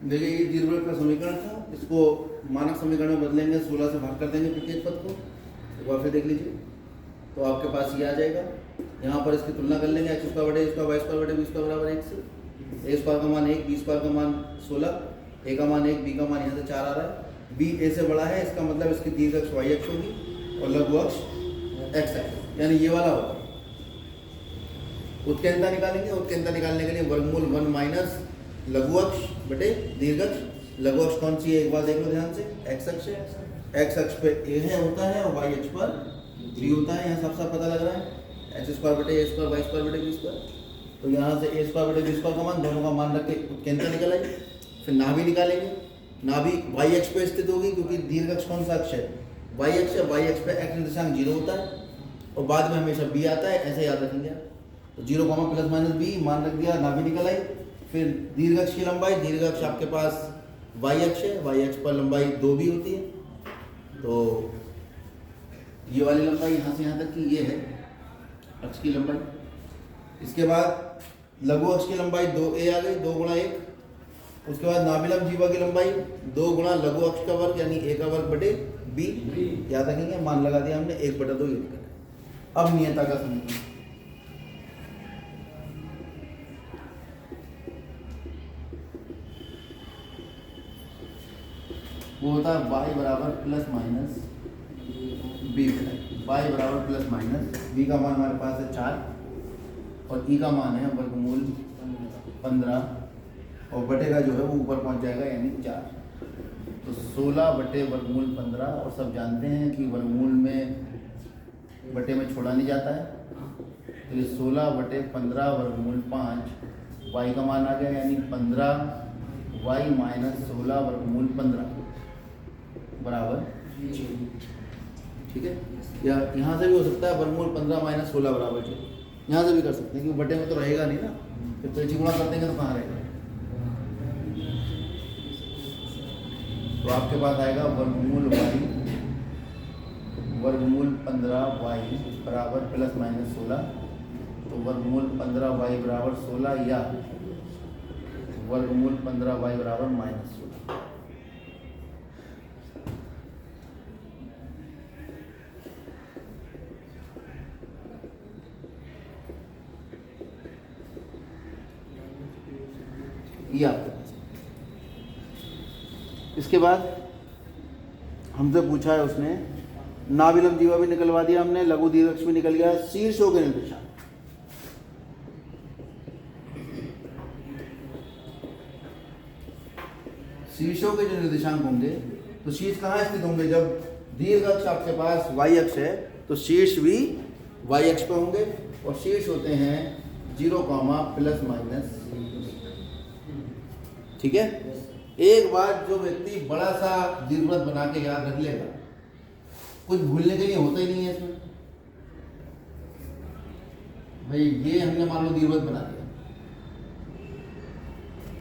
देखिए ये दीर्घवृत्त का समीकरण था, इसको मानक समीकरण में बदलेंगे, 16 से भाग कर देंगे प्रत्येक पद को। एक बार फिर देख लीजिए, तो आपके पास ये आ जाएगा। यहाँ पर इसकी तुलना कर लेंगे, एक्स स्क्वायर बटे ए स्क्वायर वाई स्क्वायर बटे बी स्क्वायर बराबर 1 से। ए स्क्वायर का मान 1, बी स्क्वायर का मान 16, ए का मान 1, बी का मान यहाँ से 4 आ रहा है। बी ए से बड़ा है, इसका मतलब इसकी दीर्घ अक्ष वाई अक्ष होगी और लघु अक्ष एक्स अक्ष, यानी ये वाला होगा। उत्केंद्रता निकालेंगे, उत्केंद्रता निकालने के लिए वर्गमूल 1 माइनस लघु अक्ष बटे दीर्घ अक्ष। लघु अक्ष कौन सी है एक बार देख लो ध्यान से, एक्स अक्ष है। एक्स अक्ष पे ए है होता है और वाई अक्ष पर बी होता है, यहाँ साफ साफ पता लग रहा है। एक्स स्क्वायर बटे ए स्क्वायर वाई स्क्वायर बटे बी स्क्वायर, तो यहाँ से ए स्क्वायर बटे बी स्क्वायर का मान, दोनों का मान रख के उत्केंद्रता निकल आएगी। फिर नाभि निकालेंगे, नाभि वाई अक्ष पे स्थित होगी क्योंकि दीर्घ अक्ष कौन सा अक्ष है, वाई अक्ष है। वाई अक्ष पे एक्स निर्देशांक 0 होता है और बाद में हमेशा बी आता है, ऐसे याद रखेंगे। तो 0 प्लस माइनस बी मान रख दिया, नाभि निकल आई। फिर दीर्घ अक्ष की लंबाई, दीर्घ अक्ष आपके पास वाई अक्ष है, वाई अक्ष पर लंबाई 2 भी होती है, तो ये वाली लंबाई यहाँ से यहाँ तक की ये है अक्ष की लंबाई। इसके बाद लघु अक्ष की लंबाई 2a आ गई, 2 गुणा 1। उसके बाद नाभिलंब जीवा की लंबाई 2 गुणा लघु अक्ष का वर्ग यानी a का वर्ग बटे b, याद रखेंगे। मान लगा दिया हमने, 1/2 ये निकला। अब नियता का समीकरण, वो होता है y बराबर प्लस माइनस बी बटा, y बराबर प्लस माइनस b का मान हमारे पास है 4 और e का मान है वर्गमूल 15 और बटे का जो है वो ऊपर पहुंच जाएगा यानी 4। तो 16 बटे वर्गमूल 15, और सब जानते हैं कि वर्गमूल में बटे में छोड़ा नहीं जाता है, तो ये 16 बटे 15 वर्गमूल 5, y का मान आ गया यानी 15y माइनस 16 वर्गमूल 15 बराबर, ठीक है। या यहाँ से भी हो सकता है वर्गमूल 15 माइनस 16 बराबर 6, यहाँ से भी कर सकते हैं क्योंकि बटे में तो रहेगा नहीं ना, फिर तो गुणा कर देंगे तो कहाँ रहेगा। तो आपके पास आएगा वर्गमूल y वर्गमूल 15y बराबर प्लस माइनस 16, तो वर्गमूल 15y बराबर 16 या वर्गमूल 15y बराबर माइनस 16। ये आपके पास। इसके बाद हमसे पूछा है उसने, नाभिलंब जीवा भी निकलवा दिया हमने, लघु दीर्घ अक्ष भी निकल गया, शीर्षों के निर्देशांक। शीर्षों के जो निर्देशांक होंगे, तो शीर्ष कहाँ स्थित होंगे, जब दीर्घ अक्ष आपके पास वाई अक्ष है तो शीर्ष भी वाई अक्ष पे होंगे, और शीर्ष होते हैं 0, प्लस माइनस, ठीक है। एक बार जो व्यक्ति बड़ा सा दीर्घवृत्त बना के याद रख लेगा, कुछ भूलने के लिए होता ही नहीं है इसमें। भाई ये हमने मान लो दीर्घवृत्त बना दिया,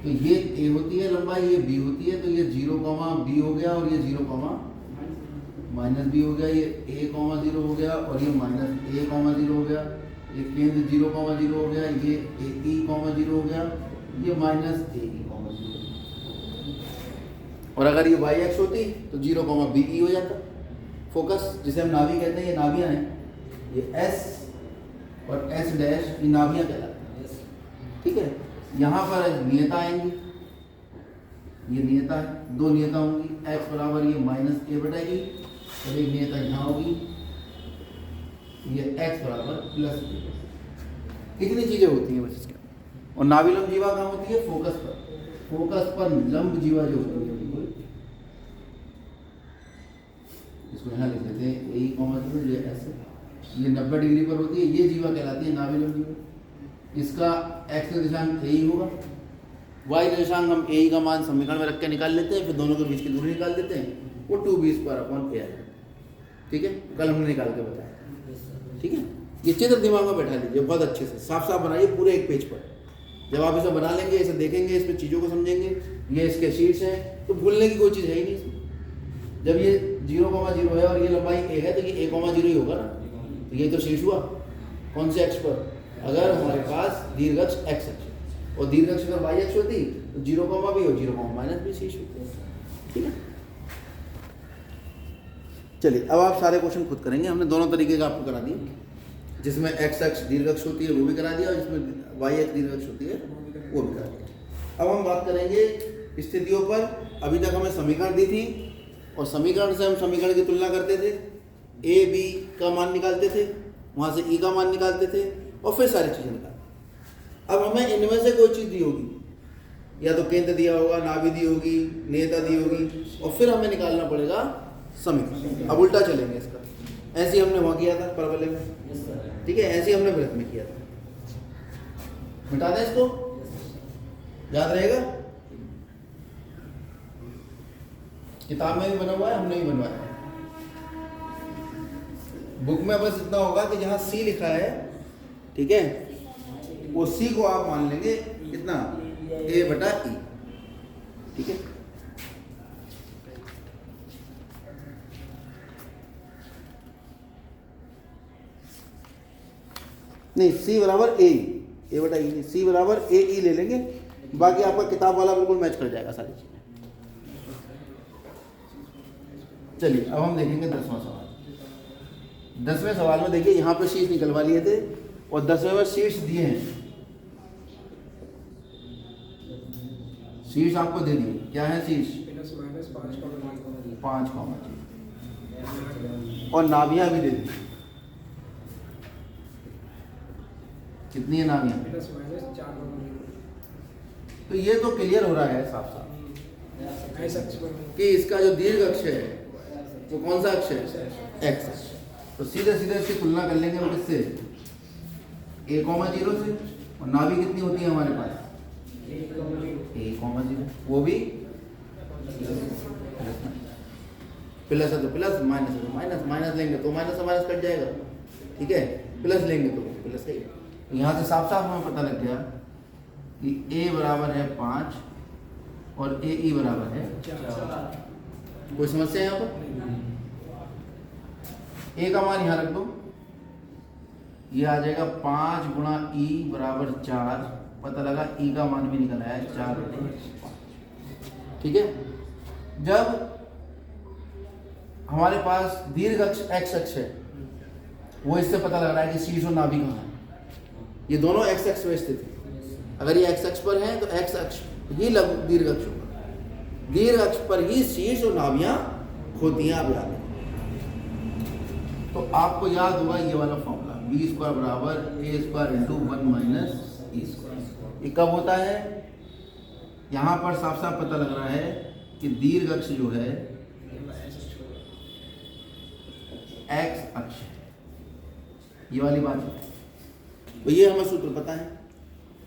तो ये a होती है लंबाई, ये b होती है, तो ये 0, b हो गया और ये 0, माइनस b हो गया, ये a, 0 हो गया और ये माइनस a, 0 हो गया, ये केंद्र 0, 0 हो गया, ये a, 0 हो गया, ये माइनस a, 0। और अगर ये वाई अक्ष होती तो 0, b, e हो जाता। फोकस जिसे हम नाभि कहते हैं, ये नाभियाँ हैं, ये s और s डैश, ये नाभियाँ कहलाती हैं, ठीक है। यहाँ पर नियता आएंगी, ये नियता है, 2 नियता होंगी, x बराबर ये माइनस a बटा e, और एक नियता यहाँ होगी, ये x बराबर प्लस a। इतनी चीज़ें होती हैं बस इसके। और नाभिलंब जीवा कहाँ होती है, फोकस पर। फोकस पर लंब जीवा जो होती है, इसको यहाँ लिख लेते हैं a, 0, ये ऐसे, ये 90 डिग्री पर होती है, ये जीवा कहलाती है नाभिलंब जीवा। इसका x निर्देशांक a ही होगा, y निर्देशांक हम a का मान समीकरण में रख के निकाल लेते हैं, फिर दोनों के बीच की दूरी निकाल देते हैं, वो 2b² है, ठीक है। कल हमने निकाल के बताया, ठीक है। ये चित्र दिमाग में बैठा लीजिए बहुत अच्छे से, साफ साफ बनाइए पूरे एक पेज पर। जब आप इसे बना लेंगे, इसे देखेंगे, इस पर चीज़ों को समझेंगे, ये इसके शीर्ष है, तो भूलने की कोई चीज़ है ही नहीं इसमें। जब ये 0, 0 है और ये लंबाई a है, तो ये a, 0 ही होगा ना, तो ये तो शीर्ष हुआ कौन से अक्ष पर, अगर हमारे पास दीर्घ अक्ष x अक्ष, और दीर्घ अक्ष अगर वाई अक्ष होती तो 0 कॉमा भी और 0 कॉमा माइनस भी शीर्ष होते। ठीक है, चलिए अब आप सारे क्वेश्चन खुद करेंगे। हमने दोनों तरीके का आपको करा दिया, जिसमें एक्स अक्ष दीर्घ अक्ष होती है वो भी करा दिया, और जिसमें वाई अक्ष दीर्घ अक्ष होती है वो भी करा दिया। अब हम बात करेंगे स्थितियों पर। अभी तक हमें समीकरण दी थी, और समीकरण से हम समीकरण की तुलना करते थे, ए बी का मान निकालते थे, वहाँ से ई का मान निकालते थे, और फिर सारी चीज़ें निकालते। अब हमें इनमें से कोई चीज़ दी होगी, या तो केंद्र दिया होगा, नाभि दी होगी, नेता दी होगी, और फिर हमें निकालना पड़ेगा समीकरण। अब उल्टा चलेंगे इसका, ऐसे ही हमने वहाँ किया था परवलय में, ठीक है, ऐसे ही हमने वृत्त में किया था। मिटा दें इसको, याद रहेगा? किताब में भी बना हुआ है, हमने भी बनवाया है। बुक में बस इतना होगा कि जहाँ सी लिखा है, ठीक है, वो सी को आप मान लेंगे कितना, ए बटा ई। ठीक है, नहीं सी बराबर ए बटा ई, सी बराबर ए ई ले लेंगे, बाकी आपका किताब वाला बिल्कुल मैच कर जाएगा सारी चीजें। चलिए अब हम देखेंगे 10वां सवाल। 10वें सवाल में देखिए यहाँ पे शीर्ष निकलवा लिए थे, और 10वें में शीर्ष दिए हैं, शीर्ष आपको दे दिए। क्या है शीर्ष? 5 कॉमा, और नाभियां भी दे दी। कितनी है नाभियां? तो ये तो क्लियर हो रहा है साफ साफ कि इसका जो दीर्घ अक्ष है वो कौन सा अक्ष है? एक्स अक्ष। तो सीधे सीधे इसकी तुलना कर लेंगे हम किससे? a, 0 से, और नाभि कितनी होती है हमारे पास? a, 0, वो भी प्लस है तो प्लस, माइनस है तो माइनस, माइनस लेंगे तो माइनस से माइनस कट जाएगा, ठीक है, प्लस लेंगे तो प्लस है। यहाँ से साफ साफ हमें पता लग गया कि a बराबर है 5 और ए ई बराबर है 4। कोई समस्या है यहाँ पर? ए का मान यहाँ रख दो, ये आ जाएगा 5 गुणा ई बराबर 4। पता लगा ई का मान भी निकल आया 4/5। ठीक है, जब हमारे पास दीर्घ अक्ष एक्स अक्ष है, वो इससे पता लग रहा है कि शीर्ष और नाभि कहाँ है। ये दोनों एक्स अक्ष में स्थित है। अगर ये एक्स अक्ष पर है तो एक्स अक्ष ही दीर्घ अक्ष होगा, दीर्घ अक्ष पर ही शीर्ष और नाभियां होती हैं। आप याद रखें। तो आपको याद होगा ये वाला फॉर्मूला, बी स्क्वायर बराबर ए square into 1 minus E square. ये कब होता है? यहाँ पर साफ साफ पता लग रहा है कि दीर्घ अक्ष जो है एक्स अक्ष है, ये वाली बात है। तो ये हमें सूत्र पता है,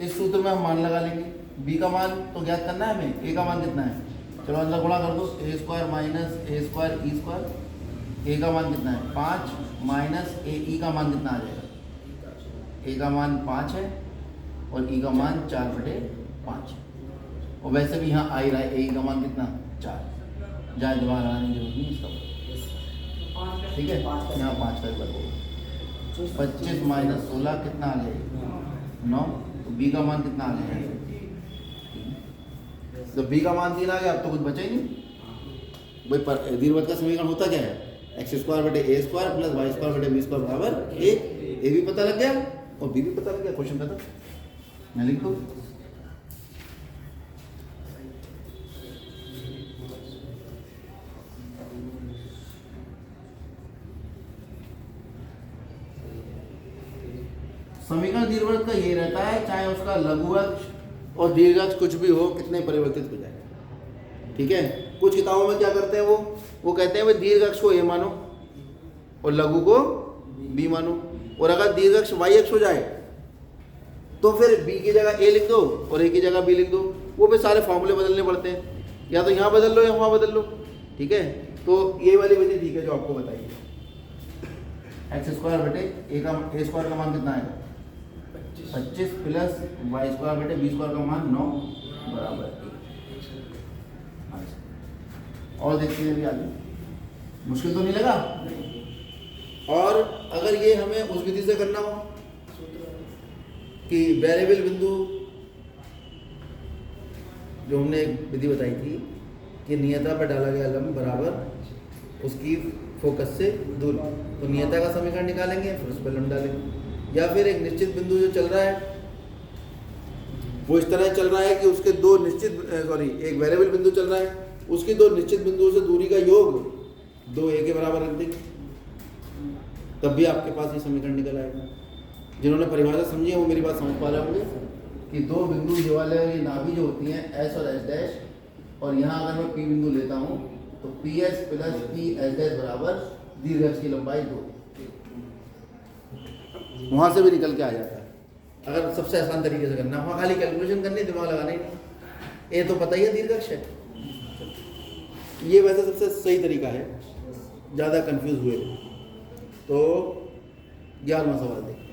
इस सूत्र में हम मान लगा लेंगे। बी का मान तो ज्ञात करना है हमें, ए का मान कितना है? चलो अंदर गुणा कर दो, ए स्क्वायर माइनस ए स्क्वायर ई स्क्वायर। ए का मान कितना है? 5 माइनस ए ई का मान कितना आ जाएगा? ए का मान 5 है और ई का मान 4/5 है। और वैसे भी यहाँ आ ही रहा है, ए ई का मान कितना? 4। जहाँ दिमाग लगाने की जरूरत नहीं इसका, ठीक है। यहाँ 5 का वर्ग होगा, 25 माइनस 16 कितना आ गया? 9। तो बी का मान कितना आ गया? तो बी का मान 3 आ गया। अब तो कुछ बचा ही नहीं भाई। पर दीर्घवृत्त का समीकरण होता क्या है? एक्स स्क्वायर बटे ए स्क्वायर प्लस वाई स्क्वायर बटे बी स्क्वायर बराबर 1। ए भी पता लग गया और बी भी पता लग गया। क्वेश्चन खत्म। मैं लिख दूँ? समीकरण दीर्घवृत्त का ये रहता है, चाहे उसका लघु अक्ष और दीर्घ अक्ष कुछ भी हो, कितने परिवर्तित हो जाए। ठीक है, कुछ किताबों में क्या करते हैं वो कहते हैं भाई दीर्घ अक्ष को ए मानो और लघु को बी मानो, और अगर दीर्घ अक्ष वाई अक्ष हो जाए तो फिर बी की जगह ए लिख दो और ए की जगह बी लिख दो। वो फिर सारे फॉर्मूले बदलने पड़ते हैं, या तो यहाँ बदल लो या वहाँ बदल लो। ठीक है, तो ये वाली विधि ठीक है जो आपको बताइए। एक्स स्क्वायर बटे ए स्क्वायर का मान कितना आएगा? 25 प्लस वाई स्क्वायर बटे बी स्क्वायर का मान 9 बराबर 1। और देखते हैं अभी आगे, मुश्किल तो नहीं लगा? और अगर ये हमें उस विधि से करना हो कि वेरिएबल बिंदु जो हमने एक विधि बताई थी कि नियता पर डाला गया लंब बराबर उसकी फोकस से दूर, तो नियता का समीकरण निकालेंगे, फिर उस पर लंब डालेंगे। या फिर एक निश्चित बिंदु जो चल रहा है वो इस तरह चल रहा है कि उसके दो निश्चित एक वेरिएबल बिंदु चल रहा है, उसकी दो निश्चित बिंदुओं से दूरी का योग 2a के बराबर रख देंगे, तब भी आपके पास ये समीकरण निकल आएगा। जिन्होंने परिभाषा समझी है वो मेरी बात समझ पा रहे होंगे कि दो बिंदु ये वाले ये नाभि जो होती हैं S और S डैश, और यहाँ अगर मैं P बिंदु लेता हूँ तो PS plus P S dash बराबर दीर्घअक्ष की लंबाई 2, वहाँ से भी निकल के आ जाता है अगर सबसे आसान तरीके से करना। वहाँ खाली कैलकुलेशन करनी, दिमाग लगाना ही नहीं, ये तो पता ही है दीर्घअक्ष है। ये वैसे सबसे सही तरीका है, ज़्यादा कंफ्यूज हुए तो 11वां सवाल देखिए।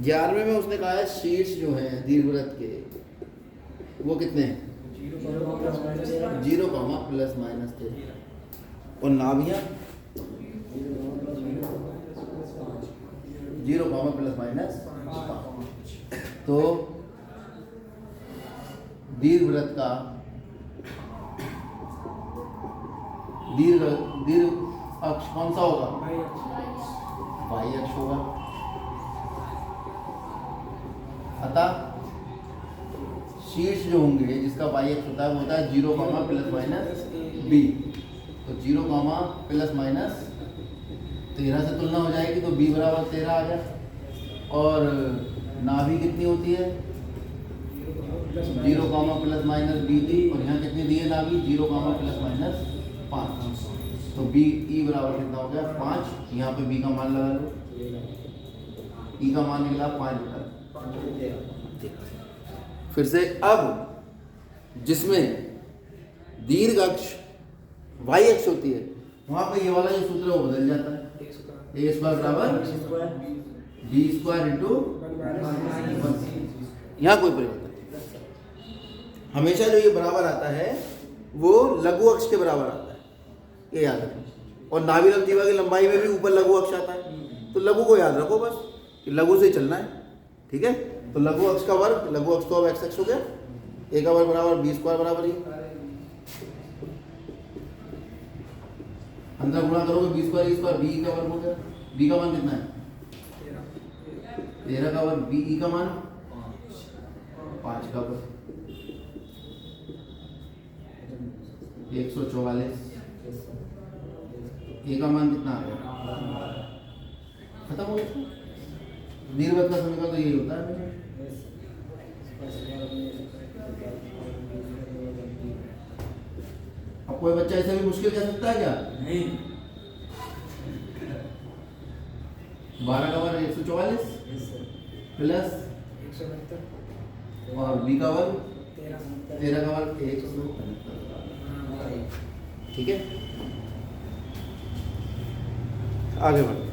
11वें में उसने कहा है शीर्ष जो हैं दीर्घवृत्त के वो कितने हैं? 0, प्लस माइनस 13, और नाभियाँ 0, प्लस माइनस 5। तो दीर्घवृत्त का दीर्घ अक्ष कौन सा होगा? y अक्ष होगा। अतः शीर्ष जो होंगे जिसका y अक्ष होता है वो होता है 0, प्लस माइनस b। तो 0, प्लस माइनस 13 से तुलना हो जाएगी तो b बराबर 13 आ गया। और नाभि कितनी होती है? 0, प्लस माइनस b थी, और यहाँ कितनी दी है नाभि? 0, प्लस माइनस 5। तो b e बराबर कितना हो गया? 5। यहाँ पे b का मान लगा लो, e का मान निकला 5। फिर से अब जिसमें दीर्घ अक्ष y अक्ष होती है वहाँ पे ये वाला जो सूत्र है वो बदल जाता है। a स्क्वायर बराबर b स्क्वायर इंटू 1। यहाँ कोई परिवर्तन नहीं, हमेशा जो ये बराबर आता है वो लघु अक्ष के बराबर आता है, ये याद रखना। और नाभि लंब जीवा की लंबाई में भी ऊपर लघु अक्ष आता है, तो लघु को याद रखो बस कि लघु से चलना है, ठीक है। तो लघु अक्ष का वर्ग, लघु अक्ष तो अब x अक्ष हो गया, a का वर्ग बराबर b स्क्वायर बराबर ही, अंदर गुणा करोगे b square e square, b का वर्ग हो गया। b का मान कितना है? 13 का वर्ग, b e का मान 5 का वर्ग, 144। a का मान कितना आ गया? खत्म हो गया। दीर्घवृत्त का समीकरण तो यही होता है। अब कोई बच्चा ऐसे भी मुश्किल कह सकता है क्या? नहीं। 12 का वर्ग 144 प्लस 170 और b का वर्ग 13 का वर्ग 170, ठीक है। आगे बढ़ते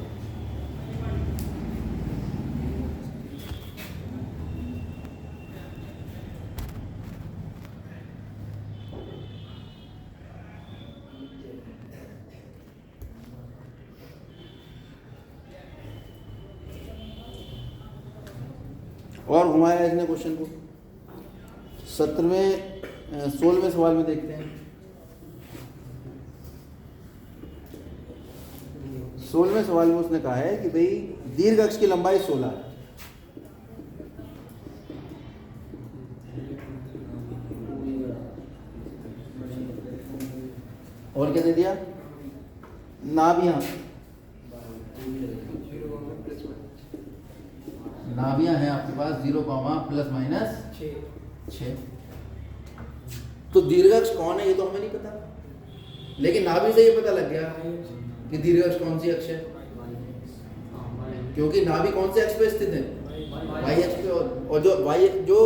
और घुमाया इसने क्वेश्चन को। 16वें सवाल में देखते हैं। 16वें सवाल में उसने कहा है कि भाई दीर्घ अक्ष की लंबाई 16 है, और क्या दे दिया? नाभियां हैं आपके पास 0, प्लस माइनस 6। तो दीर्घअक्ष कौन है ये तो हमें नहीं पता, लेकिन नाभि से ये पता लग गया कि दीर्घअक्ष कौन सी अक्ष है, क्योंकि नाभि कौन से अक्ष पे स्थित है? y अक्ष पे। और जो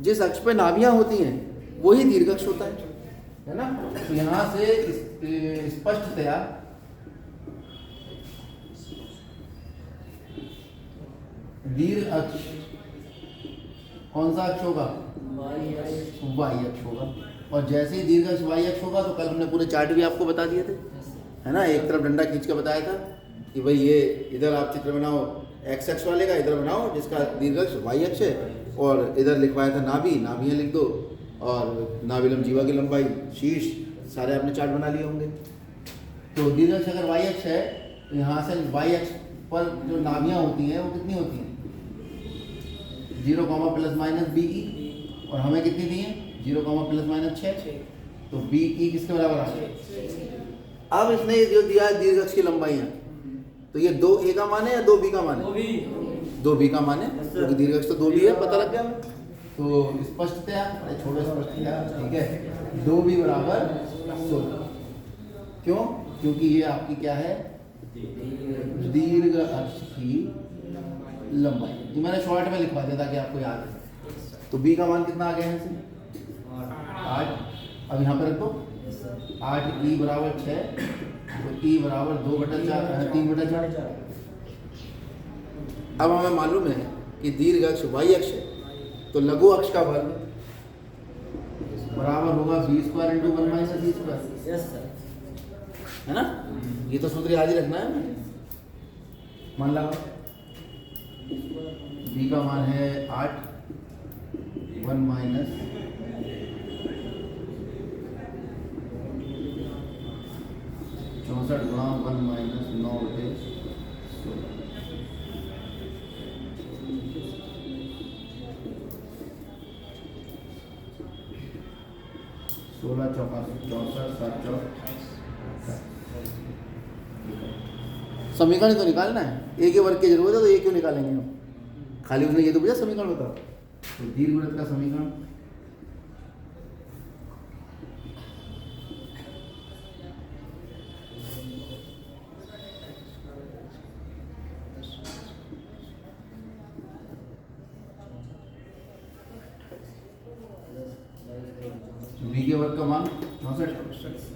जिस अक्ष पे नाभियां होती हैं वही दीर्घअक्ष होता है ना। तो यहाँ से स्पष्टतया दीर्घ अक्ष कौन सा अक्ष होगा? y अक्ष होगा। और जैसे ही दीर्घ अक्ष y अक्ष होगा तो कल हमने पूरे चार्ट भी आपको बता दिए थे, है ना। एक तरफ डंडा खींच के बताया था कि भाई ये इधर आप चित्र बनाओ x अक्ष वाले का, इधर बनाओ जिसका दीर्घ अक्ष y अक्ष है, और इधर लिखवाया था नाभियां लिख दो, और नाभिलम जीवा की लंबाई, शीर्ष, सारे आपने चार्ट बना लिए होंगे। तो दीर्घ अक्ष अगर वाई अक्ष है तो यहाँ से वाई अक्ष पर जो नाभियाँ होती हैं वो कितनी होती हैं, 0, ±BE, और हमें कितनी दी है 0, ±6, तो BE किसके बराबर आ गया। अब इसने जो दिया है दीर्घ अक्ष की लंबाइयाँ, तो ये 2A का मान है या 2B का मान है, 2B का मान है, क्योंकि दीर्घ अक्ष तो 2B है, पता लग गया। तो स्पष्टतया छोड़ो स्पष्टतया, ठीक है, 2B बराबर 16। क्यों, क्योंकि ये आपकी क्या है दीर्घ अक्ष की लंबाई। ये मैंने शॉर्ट में लिखवा दिया ताकि आपको याद है। तो B का मान कितना आ गया है इसे 8। अब यहाँ पर रखो 8E बराबर 6, तो E बराबर 2/4 3/4। अब हमें मालूम है कि दीर्घ अक्ष वाई अक्ष है, तो लघु अक्ष का वर्ग बराबर होगा B² × 1 - E², है ना। ये तो सूत्र याद ही रखना है। मान लो B का मान है 8, 1 - 64 × 1 - 9/16। 16 × 4 = 64, 7 × 4 समीकरण तो निकालना है। ए के वर्ग की जरूरत है तो ए क्यों निकालेंगे हम, खाली उसने ये तो पूछा समीकरण बताओ। तो दीर्घवृत्त का समीकरण बी के वर्ग का मान 64।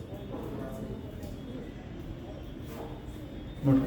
नोट